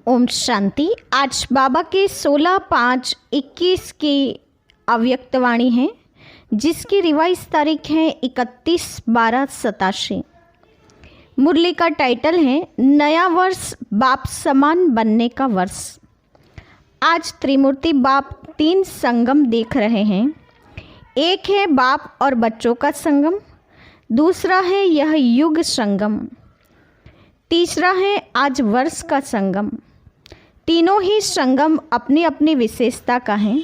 ओम शांति। आज बाबा के 16/5/21 की अव्यक्तवाणी है, जिसकी रिवाइज तारीख है 31/12/87। मुरली का टाइटल है नया वर्ष बाप समान बनने का वर्ष। आज त्रिमूर्ति बाप 3 संगम देख रहे हैं। एक है बाप और बच्चों का संगम, दूसरा है यह युग संगम, तीसरा है आज वर्ष का संगम। तीनों ही संगम अपनी अपनी विशेषता का हैं।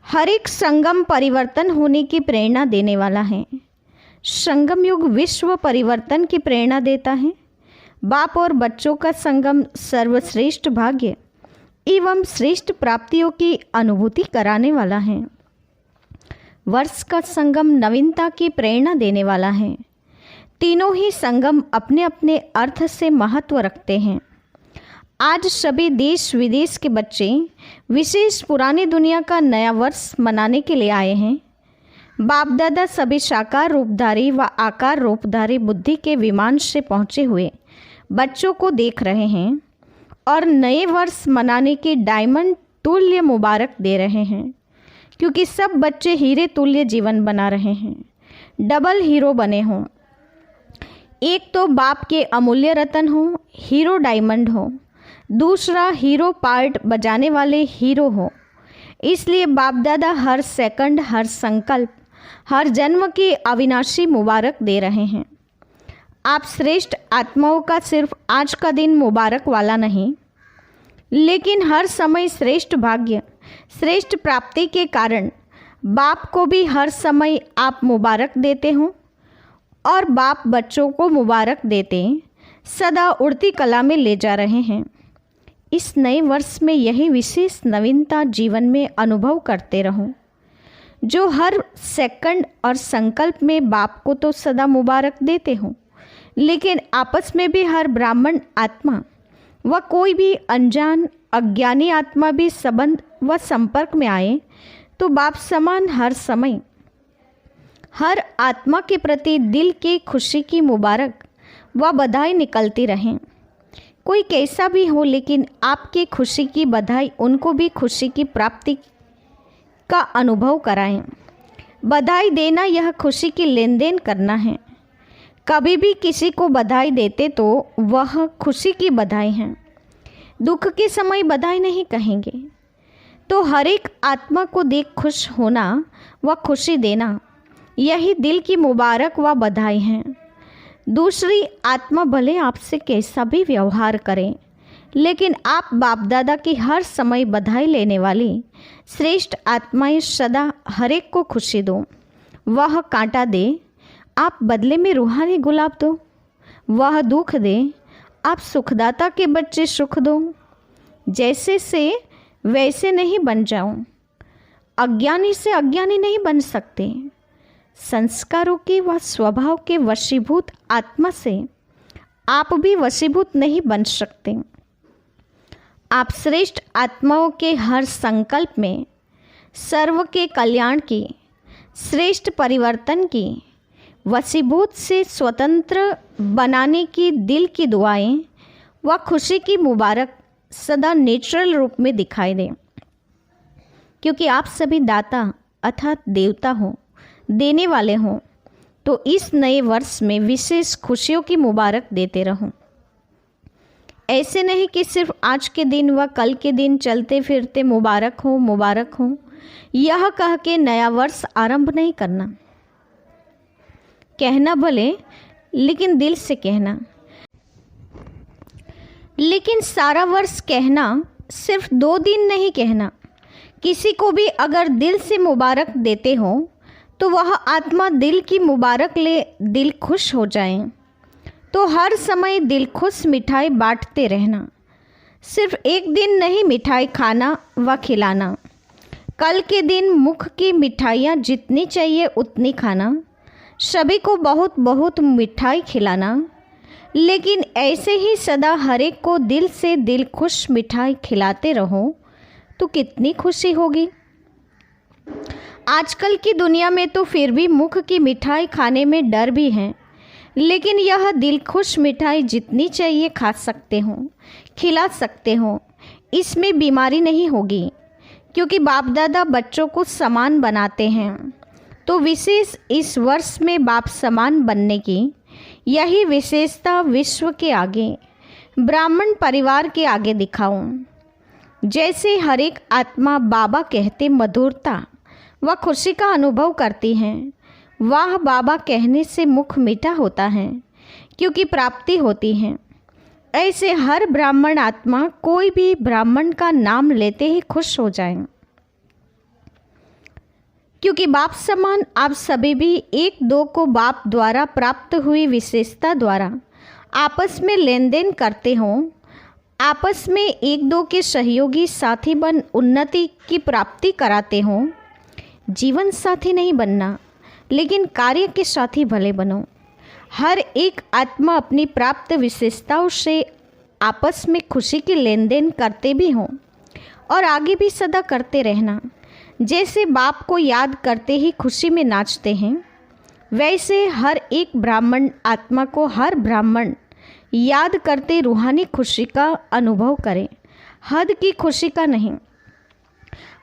हर एक संगम परिवर्तन होने की प्रेरणा देने वाला है। संगम युग विश्व परिवर्तन की प्रेरणा देता है। बाप और बच्चों का संगम सर्वश्रेष्ठ भाग्य एवं श्रेष्ठ प्राप्तियों की अनुभूति कराने वाला है। वर्ष का संगम नवीनता की प्रेरणा देने वाला है। तीनों ही संगम अपने अपने अर्थ से महत्व रखते हैं। आज सभी देश विदेश के बच्चे विशेष पुरानी दुनिया का नया वर्ष मनाने के लिए आए हैं। बाप दादा सभी साकार रूपधारी व आकार रूपधारी बुद्धि के विमान से पहुँचे हुए बच्चों को देख रहे हैं और नए वर्ष मनाने की डायमंड तुल्य मुबारक दे रहे हैं, क्योंकि सब बच्चे हीरे तुल्य जीवन बना रहे हैं, डबल हीरो बने हों। एक तो बाप के अमूल्य रतन हो, हीरो डायमंड हो, दूसरा हीरो पार्ट बजाने वाले हीरो हो। इसलिए बाप दादा हर सेकंड, हर संकल्प, हर जन्म की अविनाशी मुबारक दे रहे हैं। आप श्रेष्ठ आत्माओं का सिर्फ आज का दिन मुबारक वाला नहीं, लेकिन हर समय श्रेष्ठ भाग्य, श्रेष्ठ प्राप्ति के कारण बाप को भी हर समय आप मुबारक देते हो और बाप बच्चों को मुबारक देते सदा उड़ती कला में ले जा रहे हैं। इस नए वर्ष में यही विशेष नवीनता जीवन में अनुभव करते रहो, जो हर सेकंड और संकल्प में बाप को तो सदा मुबारक देते हो, लेकिन आपस में भी हर ब्राह्मण आत्मा व कोई भी अनजान अज्ञानी आत्मा भी संबंध व संपर्क में आए तो बाप समान हर समय हर आत्मा के प्रति दिल की खुशी की मुबारक व बधाई निकलती रहें। कोई कैसा भी हो, लेकिन आपकी खुशी की बधाई उनको भी खुशी की प्राप्ति का अनुभव कराएं। बधाई देना यह खुशी की लेन देन करना है। कभी भी किसी को बधाई देते तो वह खुशी की बधाई है, दुख के समय बधाई नहीं कहेंगे। तो हर एक आत्मा को देख खुश होना व खुशी देना, यही दिल की मुबारक व बधाई है। दूसरी आत्मा भले आपसे कैसा भी व्यवहार करें, लेकिन आप बाप दादा की हर समय बधाई लेने वाली श्रेष्ठ आत्माएं सदा हर एक को खुशी दो। वह कांटा दे, आप बदले में रूहानी गुलाब दो। वह दुख दे, आप सुखदाता के बच्चे सुख दो। जैसे से वैसे नहीं बन जाओ। अज्ञानी से अज्ञानी नहीं बन सकते। संस्कारों के व स्वभाव के वशीभूत आत्मा से आप भी वशीभूत नहीं बन सकते। आप श्रेष्ठ आत्माओं के हर संकल्प में सर्व के कल्याण की, श्रेष्ठ परिवर्तन की, वशीभूत से स्वतंत्र बनाने की दिल की दुआएं व खुशी की मुबारक सदा नेचुरल रूप में दिखाई दें, क्योंकि आप सभी दाता अर्थात देवता हो, देने वाले हों। तो इस नए वर्ष में विशेष खुशियों की मुबारक देते रहो। ऐसे नहीं कि सिर्फ आज के दिन व कल के दिन चलते फिरते मुबारक हो मुबारक हो यह कह के नया वर्ष आरंभ नहीं करना। कहना भले, लेकिन दिल से कहना। लेकिन सारा वर्ष कहना, सिर्फ 2 दिन नहीं कहना। किसी को भी अगर दिल से मुबारक देते हो तो वह आत्मा दिल की मुबारक ले दिल खुश हो जाए। तो हर समय दिल खुश मिठाई बांटते रहना। सिर्फ एक दिन नहीं मिठाई खाना व खिलाना। कल के दिन मुख की मिठाइयाँ जितनी चाहिए उतनी खाना। सभी को बहुत बहुत मिठाई खिलाना। लेकिन ऐसे ही सदा हर एक को दिल से दिल खुश मिठाई खिलाते रहो तो कितनी खुशी होगी। आजकल की दुनिया में तो फिर भी मुख की मिठाई खाने में डर भी है। लेकिन यह दिलखुश मिठाई जितनी चाहिए खा सकते हो, खिला सकते हो, इसमें बीमारी नहीं होगी, क्योंकि बाप दादा बच्चों को समान बनाते हैं। तो विशेष इस वर्ष में बाप समान बनने की यही विशेषता विश्व के आगे, ब्राह्मण परिवार के आगे दिखाऊं। जैसे हर एक आत्मा बाबा कहते मधुरता व खुशी का अनुभव करती हैं, वाह बाबा कहने से मुख मीठा होता है, क्योंकि प्राप्ति होती है। ऐसे हर ब्राह्मण आत्मा कोई भी ब्राह्मण का नाम लेते ही खुश हो जाए, क्योंकि बाप समान आप सभी भी एक दो को बाप द्वारा प्राप्त हुई विशेषता द्वारा आपस में लेन देन करते हो। आपस में एक दो के सहयोगी साथी बन उन्नति की प्राप्ति कराते हो। जीवन साथी नहीं बनना, लेकिन कार्य के साथी भले बनो। हर एक आत्मा अपनी प्राप्त विशेषताओं से आपस में खुशी की लेन देन करते भी हों और आगे भी सदा करते रहना। जैसे बाप को याद करते ही खुशी में नाचते हैं, वैसे हर एक ब्राह्मण आत्मा को हर ब्राह्मण याद करते रूहानी खुशी का अनुभव करें, हद की खुशी का नहीं।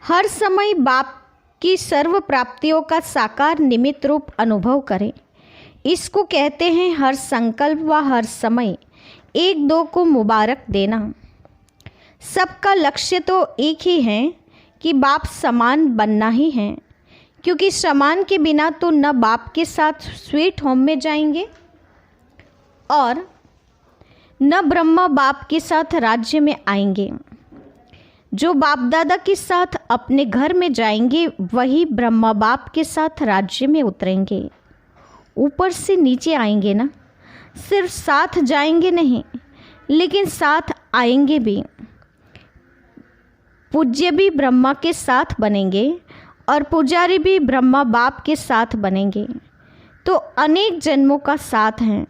हर समय बाप की सर्व प्राप्तियों का साकार निमित्त रूप अनुभव करें। इसको कहते हैं हर संकल्प व हर समय एक दो को मुबारक देना। सबका लक्ष्य तो एक ही है कि बाप समान बनना ही है, क्योंकि समान के बिना तो न बाप के साथ स्वीट होम में जाएंगे और न ब्रह्मा बाप के साथ राज्य में आएंगे। जो बाप दादा के साथ अपने घर में जाएंगे, वही ब्रह्मा बाप के साथ राज्य में उतरेंगे। ऊपर से नीचे आएंगे ना, सिर्फ साथ जाएंगे नहीं, लेकिन साथ आएंगे भी। पूज्य भी ब्रह्मा के साथ बनेंगे और पुजारी भी ब्रह्मा बाप के साथ बनेंगे। तो अनेक जन्मों का साथ है,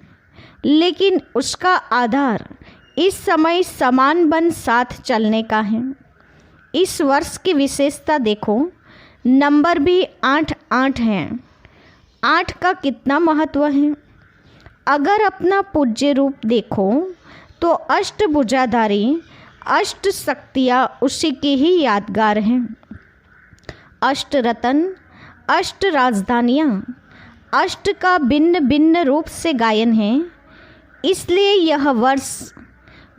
लेकिन उसका आधार इस समय समान बन साथ चलने का है। इस वर्ष की विशेषता देखो, नंबर भी 8-8 हैं। 8 का कितना महत्व है। अगर अपना पूज्य रूप देखो तो अष्टभुजाधारी अष्ट शक्तियाँ उसी की ही यादगार हैं। अष्ट रतन, अष्ट राजधानियाँ, अष्ट का भिन्न भिन्न रूप से गायन है। इसलिए यह वर्ष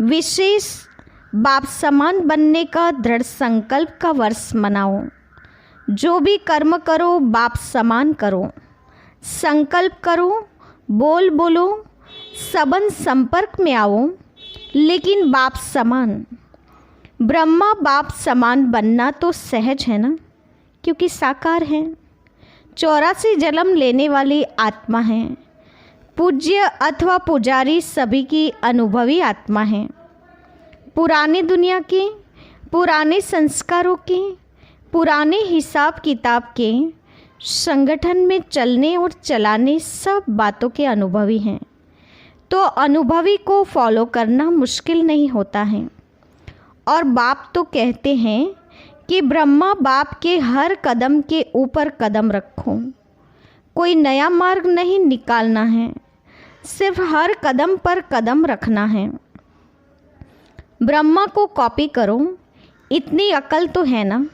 विशेष बाप समान बनने का दृढ़ संकल्प का वर्ष मनाओ। जो भी कर्म करो बाप समान करो, संकल्प करो, बोलो, सबन संपर्क में आओ, लेकिन बाप समान। ब्रह्मा बाप समान बनना तो सहज है ना, क्योंकि साकार हैं। 84 जन्म लेने वाली आत्मा हैं। पूज्य अथवा पुजारी सभी की अनुभवी आत्मा हैं। पुरानी दुनिया के, पुराने संस्कारों के, पुराने हिसाब किताब के संगठन में चलने और चलाने सब बातों के अनुभवी हैं। तो अनुभवी को फॉलो करना मुश्किल नहीं होता है। और बाप तो कहते हैं कि ब्रह्मा बाप के हर कदम के ऊपर कदम रखो। कोई नया मार्ग नहीं निकालना है, सिर्फ हर कदम पर कदम रखना है। ब्रह्मा को कॉपी करो, इतनी अकल तो है ना,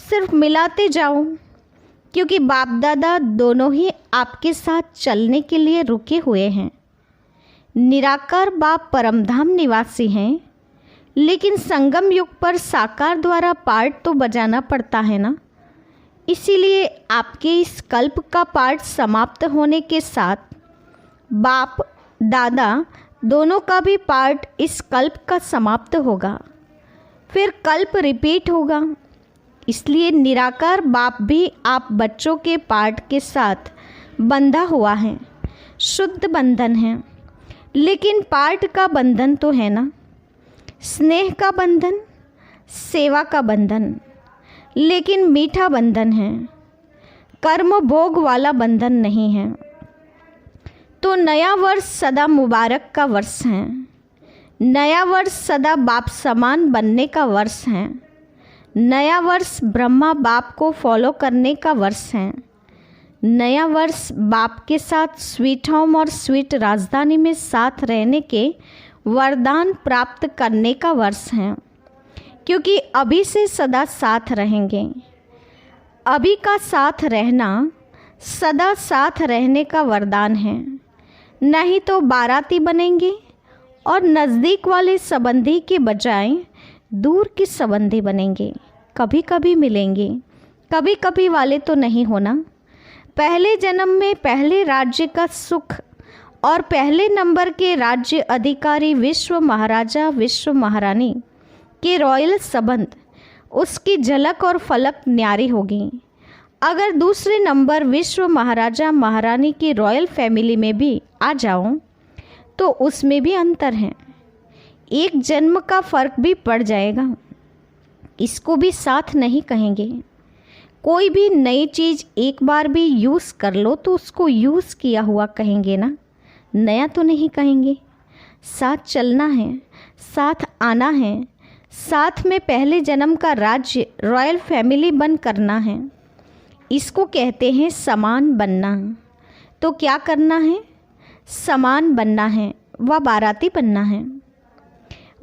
सिर्फ मिलाते जाओ, क्योंकि बाप दादा दोनों ही आपके साथ चलने के लिए रुके हुए हैं। निराकार बाप परमधाम निवासी हैं, लेकिन संगम युग पर साकार द्वारा पार्ट तो बजाना पड़ता है ना। इसीलिए आपके इस कल्प का पार्ट समाप्त होने के साथ बाप दादा दोनों का भी पार्ट इस कल्प का समाप्त होगा, फिर कल्प रिपीट होगा। इसलिए निराकार बाप भी आप बच्चों के पार्ट के साथ बंधा हुआ है, शुद्ध बंधन है। लेकिन पार्ट का बंधन तो है ना, स्नेह का बंधन, सेवा का बंधन, लेकिन मीठा बंधन है, कर्म भोग वाला बंधन नहीं है। तो नया वर्ष सदा मुबारक का वर्ष है। नया वर्ष सदा बाप समान बनने का वर्ष है। नया वर्ष ब्रह्मा बाप को फॉलो करने का वर्ष है। नया वर्ष बाप के साथ स्वीट होम और स्वीट राजधानी में साथ रहने के वरदान प्राप्त करने का वर्ष है, क्योंकि अभी से सदा साथ रहेंगे। अभी का साथ रहना सदा साथ रहने का वरदान है, नहीं तो बाराती बनेंगे और नज़दीक वाले संबंधी के बजाय दूर के संबंधी बनेंगे। कभी कभी मिलेंगे, कभी कभी वाले तो नहीं होना। पहले जन्म में पहले राज्य का सुख और पहले नंबर के राज्य अधिकारी विश्व महाराजा विश्व महारानी के रॉयल संबंध, उसकी झलक और फलक न्यारी होगी। अगर दूसरे नंबर विश्व महाराजा महारानी की रॉयल फैमिली में भी आ जाओ तो उसमें भी अंतर है, एक जन्म का फर्क भी पड़ जाएगा। इसको भी साथ नहीं कहेंगे। कोई भी नई चीज़ एक बार भी यूज़ कर लो तो उसको यूज़ किया हुआ कहेंगे ना, नया तो नहीं कहेंगे। साथ चलना है, साथ आना है, साथ में पहले जन्म का राज्य रॉयल फैमिली बन करना है। इसको कहते हैं समान बनना। तो क्या करना है? समान बनना है व बाराती बनना है।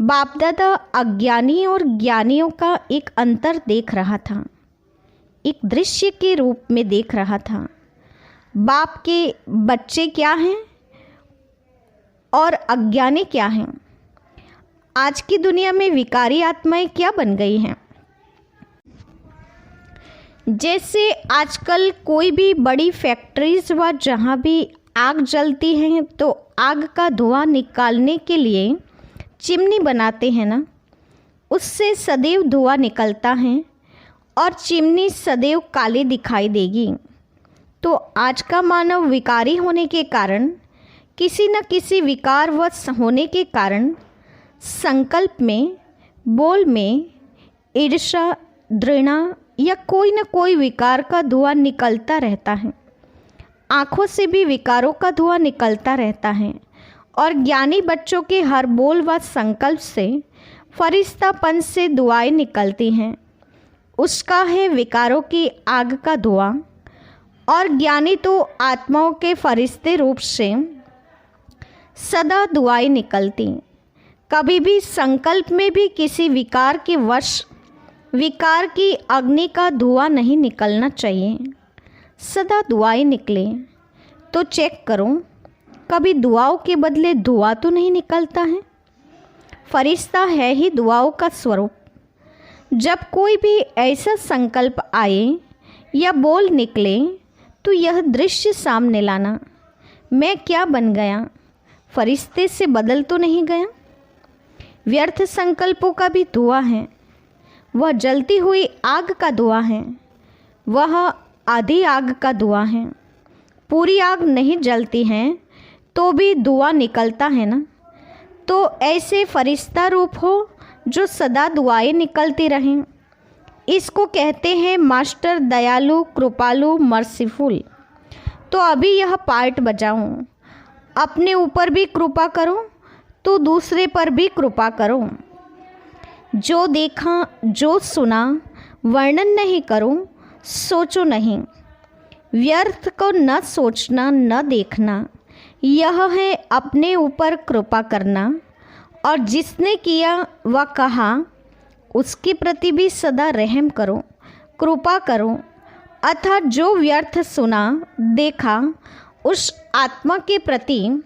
बाप दादा अज्ञानी और ज्ञानियों का एक अंतर देख रहा था, एक दृश्य के रूप में देख रहा था। बाप के बच्चे क्या हैं और अज्ञानी क्या हैं। आज की दुनिया में विकारी आत्माएं क्या बन गई हैं। जैसे आजकल कोई भी बड़ी फैक्ट्रीज व जहाँ भी आग जलती है तो आग का धुआं निकालने के लिए चिमनी बनाते हैं ना, उससे सदैव धुआं निकलता है और चिमनी सदैव काली दिखाई देगी। तो आज का मानव विकारी होने के कारण, किसी न किसी विकारवश होने के कारण संकल्प में, बोल में ईर्ष्या, घृणा या कोई न कोई विकार का धुआं निकलता रहता है। आँखों से भी विकारों का धुआं निकलता रहता है और ज्ञानी बच्चों के हर बोल व संकल्प से फरिश्तापन से दुआएं निकलती हैं। उसका है विकारों की आग का धुआं। और ज्ञानी तो आत्माओं के फरिश्ते रूप से सदा दुआएं निकलती। कभी भी संकल्प में भी किसी विकार के वश विकार की अग्नि का धुआं नहीं निकलना चाहिए। सदा दुआएं निकले तो चेक करो, कभी दुआओं के बदले धुआं तो नहीं निकलता है। फरिश्ता है ही दुआओं का स्वरूप। जब कोई भी ऐसा संकल्प आए या बोल निकले तो यह दृश्य सामने लाना, मैं क्या बन गया, फरिश्ते से बदल तो नहीं गया। व्यर्थ संकल्पों का भी धुआं है, वह जलती हुई आग का धुआं है, वह आधी आग का धुआं है। पूरी आग नहीं जलती है तो भी धुआं निकलता है ना। तो ऐसे फरिश्ता रूप हो जो सदा दुआएं निकलती रहें। इसको कहते हैं मास्टर दयालु, कृपालु, मर्सीफुल। तो अभी यह पार्ट बजाऊं, अपने ऊपर भी कृपा करो तो दूसरे पर भी कृपा करो। जो देखा, जो सुना, वर्णन नहीं करो, सोचो नहीं। व्यर्थ को न सोचना, न देखना, यह है अपने ऊपर कृपा करना। और जिसने किया व कहा उसके प्रति भी सदा रहम करो, कृपा करो। अर्थात जो व्यर्थ सुना, देखा, उस आत्मा के प्रति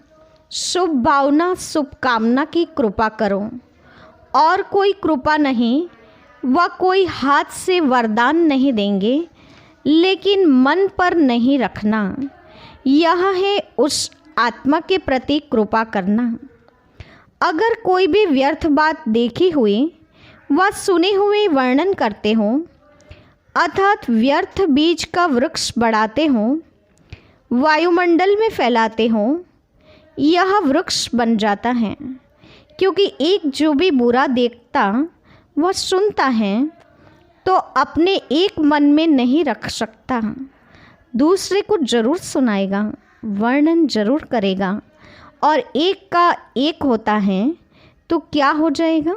शुभ भावना, शुभकामना की कृपा करो। और कोई कृपा नहीं, वह कोई हाथ से वरदान नहीं देंगे, लेकिन मन पर नहीं रखना। यह है उस आत्मा के प्रति कृपा करना। अगर कोई भी व्यर्थ बात देखी हुई व सुने हुए वर्णन करते हो, अर्थात व्यर्थ बीज का वृक्ष बढ़ाते हो, वायुमंडल में फैलाते हो, यह वृक्ष बन जाता है। क्योंकि एक जो भी बुरा देखता वह सुनता है तो अपने एक मन में नहीं रख सकता, दूसरे को जरूर सुनाएगा, वर्णन जरूर करेगा। और एक का एक होता है तो क्या हो जाएगा,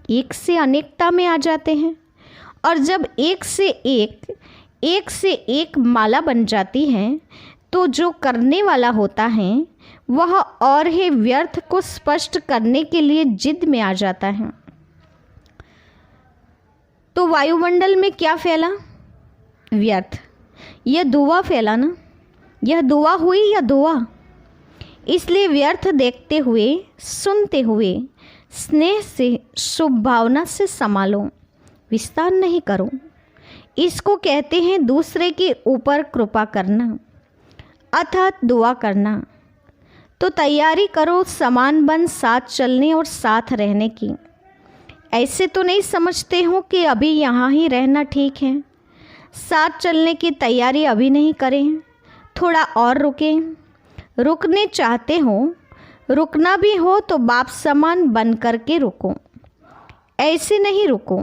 एक से अनेकता में आ जाते हैं। और जब एक से एक एक से एक माला बन जाती है, तो जो करने वाला होता है वह और ही व्यर्थ को स्पष्ट करने के लिए जिद में आ जाता है। तो वायुमंडल में क्या फैला? व्यर्थ। यह धुआं फैला ना, यह धुआं हुई या धुआं। इसलिए व्यर्थ देखते हुए, सुनते हुए स्नेह से, शुभ भावना से संभालो, विस्तार नहीं करो। इसको कहते हैं दूसरे के ऊपर कृपा करना, अर्थात दुआ करना। तो तैयारी करो समान बन साथ चलने और साथ रहने की। ऐसे तो नहीं समझते हो कि अभी यहाँ ही रहना ठीक है, साथ चलने की तैयारी अभी नहीं करें, थोड़ा और रुकें। रुकने चाहते हो, रुकना भी हो तो बाप समान बन करके रुको, ऐसे नहीं रुको,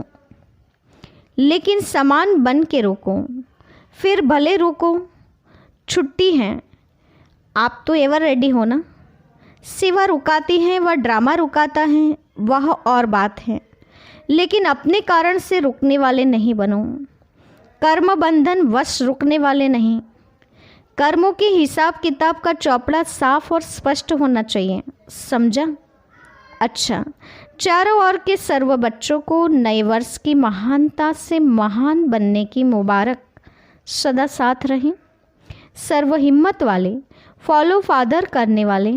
लेकिन समान बन के रुको। फिर भले रुको, छुट्टी है, आप तो एवर रेडी हो ना। सेवा रुकाती है, वह ड्रामा रुकाता है, वह और बात है, लेकिन अपने कारण से रुकने वाले नहीं बनो। कर्म बंधन वश रुकने वाले नहीं। कर्मों के हिसाब किताब का चौपड़ा साफ और स्पष्ट होना चाहिए, समझा? अच्छा, चारों ओर के सर्व बच्चों को नए वर्ष की महानता से महान बनने की मुबारक सदा साथ रहें। सर्व हिम्मत वाले, फॉलो फादर करने वाले,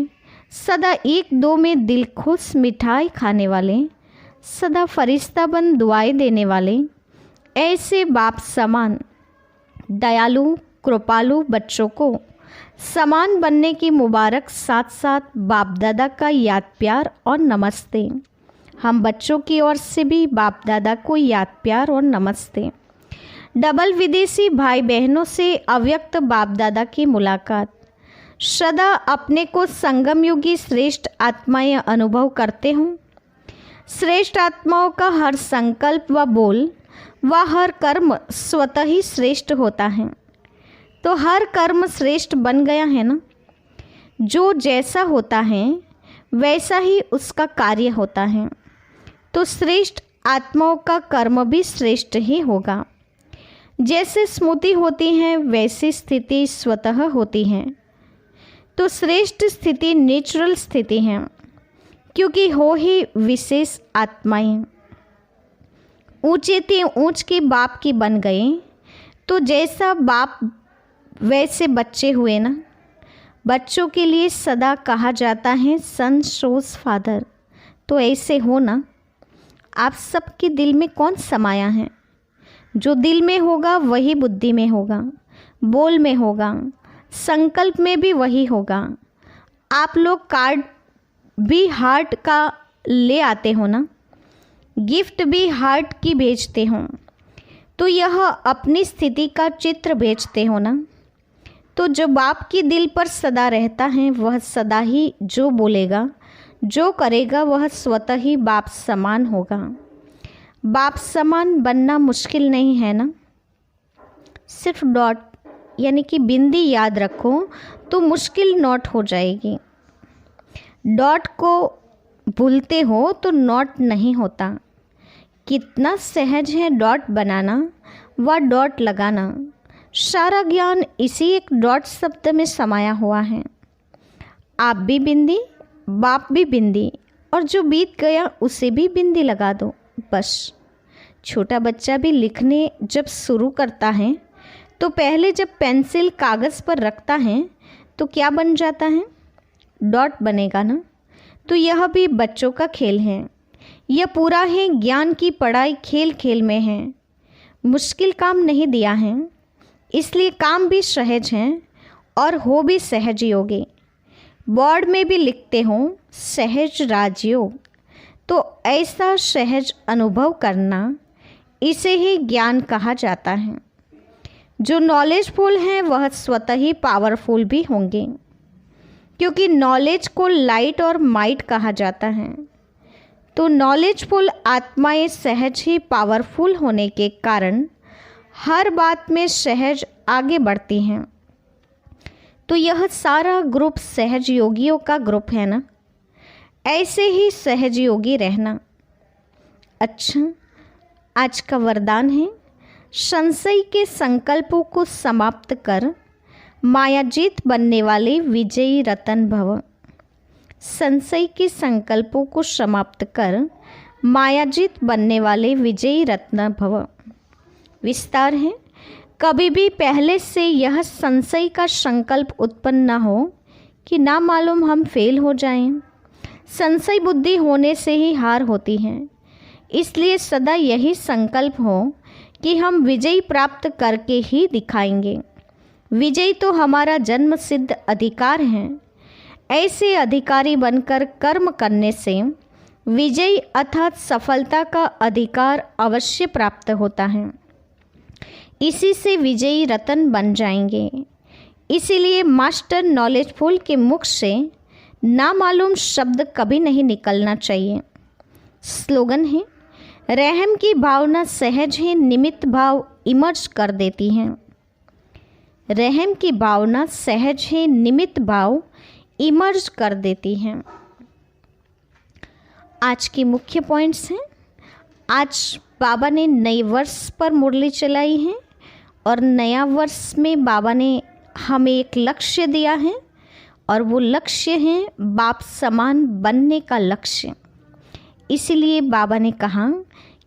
सदा एक दो में दिल खुश मिठाई खाने वाले, सदा फरिश्ता बन दुआएं देने वाले, ऐसे बाप समान दयालु कृपालु बच्चों को समान बनने की मुबारक साथ साथ बाप दादा का याद प्यार और नमस्ते। हम बच्चों की ओर से भी बाप दादा को याद प्यार और नमस्ते। डबल विदेशी भाई बहनों से अव्यक्त बाप दादा की मुलाकात। सदा अपने को संगम युगी श्रेष्ठ आत्माएं अनुभव करते हूँ। श्रेष्ठ आत्माओं का हर संकल्प व बोल व हर कर्म स्वतः ही श्रेष्ठ होता है। तो हर कर्म श्रेष्ठ बन गया है ना। जो जैसा होता है वैसा ही उसका कार्य होता है। तो श्रेष्ठ आत्माओं का कर्म भी श्रेष्ठ ही होगा। जैसे स्मृति होती है वैसी स्थिति स्वतः होती है। तो श्रेष्ठ स्थिति नेचुरल स्थिति है, क्योंकि हो ही विशेष आत्माएं। ऊंचे थे ऊंच के बाप की बन गए, तो जैसा बाप वैसे बच्चे हुए ना। बच्चों के लिए सदा कहा जाता है सन शोज फादर। तो ऐसे हो ना। आप सबके दिल में कौन समाया है? जो दिल में होगा वही बुद्धि में होगा, बोल में होगा, संकल्प में भी वही होगा। आप लोग कार्ड भी हार्ट का ले आते हो ना, गिफ्ट भी हार्ट की भेजते हो, तो यह अपनी स्थिति का चित्र भेजते हो ना। तो जो बाप की दिल पर सदा रहता है वह सदा ही जो बोलेगा जो करेगा वह स्वतः ही बाप समान होगा। बाप समान बनना मुश्किल नहीं है ना। सिर्फ डॉट यानी कि बिंदी याद रखो तो मुश्किल नोट हो जाएगी। डॉट को भूलते हो तो नोट नहीं होता। कितना सहज है डॉट बनाना व डॉट लगाना। सारा ज्ञान इसी एक डॉट शब्द में समाया हुआ है। आप भी बिंदी, बाप भी बिंदी, और जो बीत गया उसे भी बिंदी लगा दो, बस। छोटा बच्चा भी लिखने जब शुरू करता है तो पहले जब पेंसिल कागज़ पर रखता है तो क्या बन जाता है? डॉट बनेगा ना। तो यह भी बच्चों का खेल है। यह पूरा है ज्ञान की पढ़ाई, खेल खेल में है। मुश्किल काम नहीं दिया है, इसलिए काम भी सहज है और हो भी सहज योगी। बोर्ड में भी लिखते हो सहज राजयोग। तो ऐसा सहज अनुभव करना, इसे ही ज्ञान कहा जाता है। जो नॉलेजफुल हैं वह स्वतः ही पावरफुल भी होंगे, क्योंकि नॉलेज को लाइट और माइट कहा जाता है। तो नॉलेजफुल आत्माएं सहज ही पावरफुल होने के कारण हर बात में सहज आगे बढ़ती हैं। तो यह सारा ग्रुप सहज योगियों का ग्रुप है ना। ऐसे ही सहज योगी रहना। अच्छा, आज का वरदान है संशय के संकल्पों को समाप्त कर मायाजीत बनने वाले विजयी रतन भव। संशय के संकल्पों को समाप्त कर मायाजीत बनने वाले विजयी रत्न भव। विस्तार है, कभी भी पहले से यह संशय का संकल्प उत्पन्न न हो कि ना मालूम हम फेल हो जाएं। संशय बुद्धि होने से ही हार होती है। इसलिए सदा यही संकल्प हो कि हम विजय प्राप्त करके ही दिखाएंगे। विजय तो हमारा जन्म सिद्ध अधिकार है। ऐसे अधिकारी बनकर कर्म करने से विजय अर्थात सफलता का अधिकार अवश्य प्राप्त होता है। इसी से विजयी रतन बन जाएंगे। इसीलिए मास्टर नॉलेजफुल के मुख से नामालूम शब्द कभी नहीं निकलना चाहिए। स्लोगन है, रहम की भावना सहज ही निमित्त भाव इमर्ज कर देती है। रहम की भावना सहज ही निमित्त भाव इमर्ज कर देती है। आज के मुख्य पॉइंट्स हैं। आज बाबा ने नए वर्ष पर मुरली चलाई है और नया वर्ष में बाबा ने हमें एक लक्ष्य दिया है और वो लक्ष्य है बाप समान बनने का लक्ष्य। इसीलिए बाबा ने कहा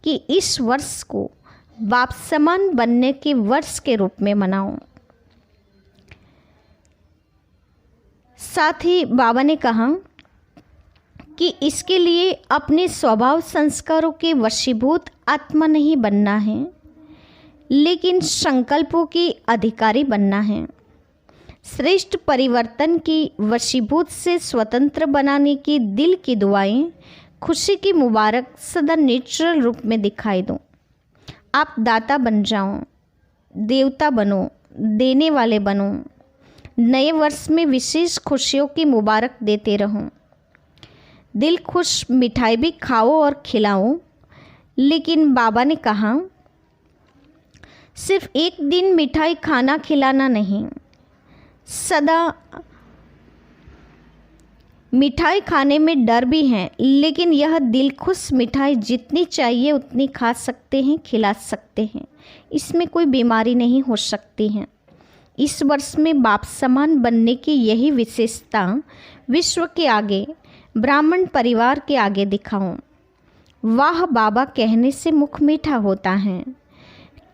कि इस वर्ष को बाप समान बनने के वर्ष के रूप में मनाओ। साथ ही बाबा ने कहा कि इसके लिए अपने स्वभाव संस्कारों के वशीभूत आत्मा नहीं बनना है, लेकिन संकल्पों की अधिकारी बनना है। श्रेष्ठ परिवर्तन की वशीभूत से स्वतंत्र बनाने की दिल की दुआएं खुशी की मुबारक सदा नेचुरल रूप में दिखाई दो। आप दाता बन जाओ, देवता बनो, देने वाले बनो। नए वर्ष में विशेष खुशियों की मुबारक देते रहो। दिल खुश मिठाई भी खाओ और खिलाओ, लेकिन बाबा ने कहा सिर्फ एक दिन मिठाई खाना खिलाना नहीं, सदा मिठाई खाने में डर भी है, लेकिन यह दिल खुश मिठाई जितनी चाहिए उतनी खा सकते हैं, खिला सकते हैं। इसमें कोई बीमारी नहीं हो सकती है। इस वर्ष में बाप समान बनने की यही विशेषता विश्व के आगे, ब्राह्मण परिवार के आगे दिखाऊं। वाह बाबा कहने से मुख मीठा होता है,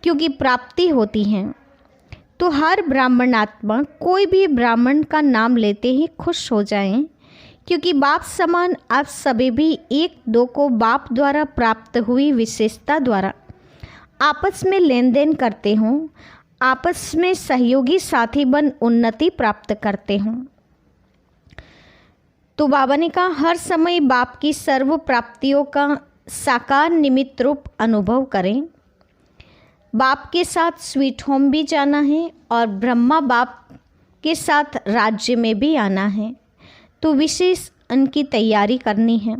क्योंकि प्राप्ति होती है। तो हर ब्राह्मण आत्मा कोई भी ब्राह्मण का नाम लेते ही खुश हो जाएं, क्योंकि बाप समान आप सभी भी एक दो को बाप द्वारा प्राप्त हुई विशेषता द्वारा आपस में लेन देन करते हों, आपस में सहयोगी साथी बन उन्नति प्राप्त करते हों। तो बाबा ने कहा हर समय बाप की सर्व प्राप्तियों का साकार निमित्त रूप अनुभव करें। बाप के साथ स्वीट होम भी जाना है और ब्रह्मा बाप के साथ राज्य में भी आना है, तो विशेष उनकी तैयारी करनी है।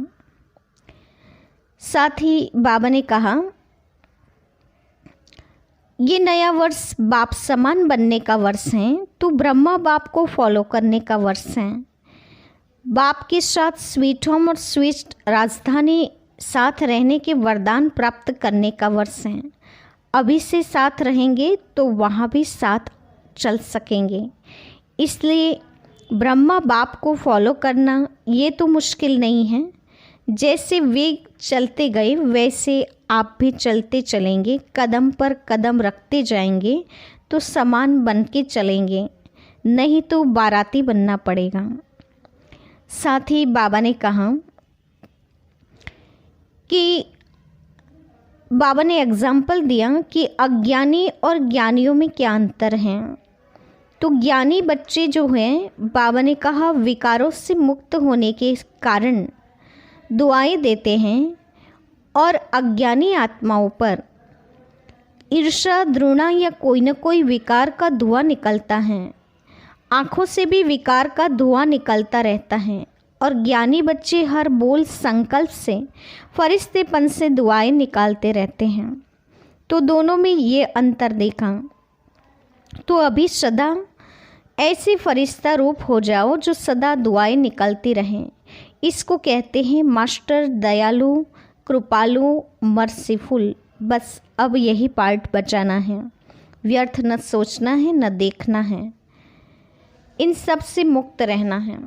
साथ ही बाबा ने कहा ये नया वर्ष बाप समान बनने का वर्ष है, तो ब्रह्मा बाप को फॉलो करने का वर्ष है। बाप के साथ स्वीट होम और स्वीट राजधानी साथ रहने के वरदान प्राप्त करने का वर्ष है। अभी से साथ रहेंगे तो वहाँ भी साथ चल सकेंगे। इसलिए ब्रह्मा बाप को फॉलो करना ये तो मुश्किल नहीं है। जैसे वे चलते गए वैसे आप भी चलते चलेंगे, कदम पर कदम रखते जाएंगे तो समान बन के चलेंगे, नहीं तो बाराती बनना पड़ेगा। साथ ही बाबा ने कहा कि बाबा ने एग्जाम्पल दिया कि अज्ञानी और ज्ञानियों में क्या अंतर है। तो ज्ञानी बच्चे जो हैं, बाबा ने कहा विकारों से मुक्त होने के कारण दुआएं देते हैं, और अज्ञानी आत्माओं पर ईर्ष्या, द्रोणा या कोई न कोई विकार का धुआं निकलता है। आँखों से भी विकार का धुआं निकलता रहता है, और ज्ञानी बच्चे हर बोल संकल्प से फरिश्तेपन से दुआएं निकालते रहते हैं। तो दोनों में ये अंतर देखा। तो अभी सदा ऐसे फरिश्ता रूप हो जाओ जो सदा दुआएं निकलती रहें। इसको कहते हैं मास्टर दयालु, कृपालु, मर्सीफुल। बस अब यही पार्ट बचाना है। व्यर्थ न सोचना है, न देखना है, इन सब से मुक्त रहना है।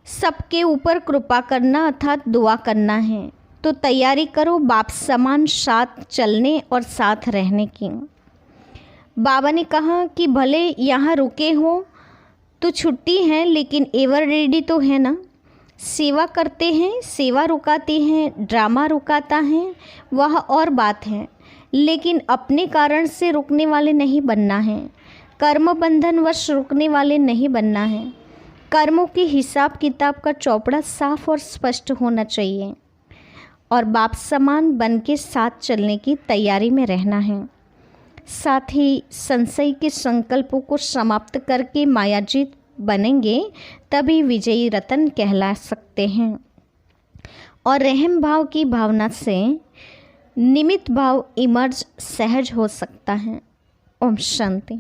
सबके ऊपर कृपा करना अर्थात दुआ करना है। तो तैयारी करो बाप समान साथ चलने और साथ रहने की। बाबा ने कहा कि भले यहाँ रुके हो तो छुट्टी है, लेकिन एवर रेडी तो है ना। सेवा करते हैं, सेवा रुकाती हैं, ड्रामा रुकाता है, वह और बात है, लेकिन अपने कारण से रुकने वाले नहीं बनना है। कर्म बंधन वश रुकने वाले नहीं बनना है। कर्मों के हिसाब किताब का चौपड़ा साफ और स्पष्ट होना चाहिए और बाप समान बन के साथ चलने की तैयारी में रहना है। साथ ही संशय के संकल्पों को समाप्त करके मायाजीत बनेंगे, तभी विजयी रतन कहला सकते हैं। और रहम भाव की भावना से निमित्त भाव इमर्ज सहज हो सकता है। ओम शांति।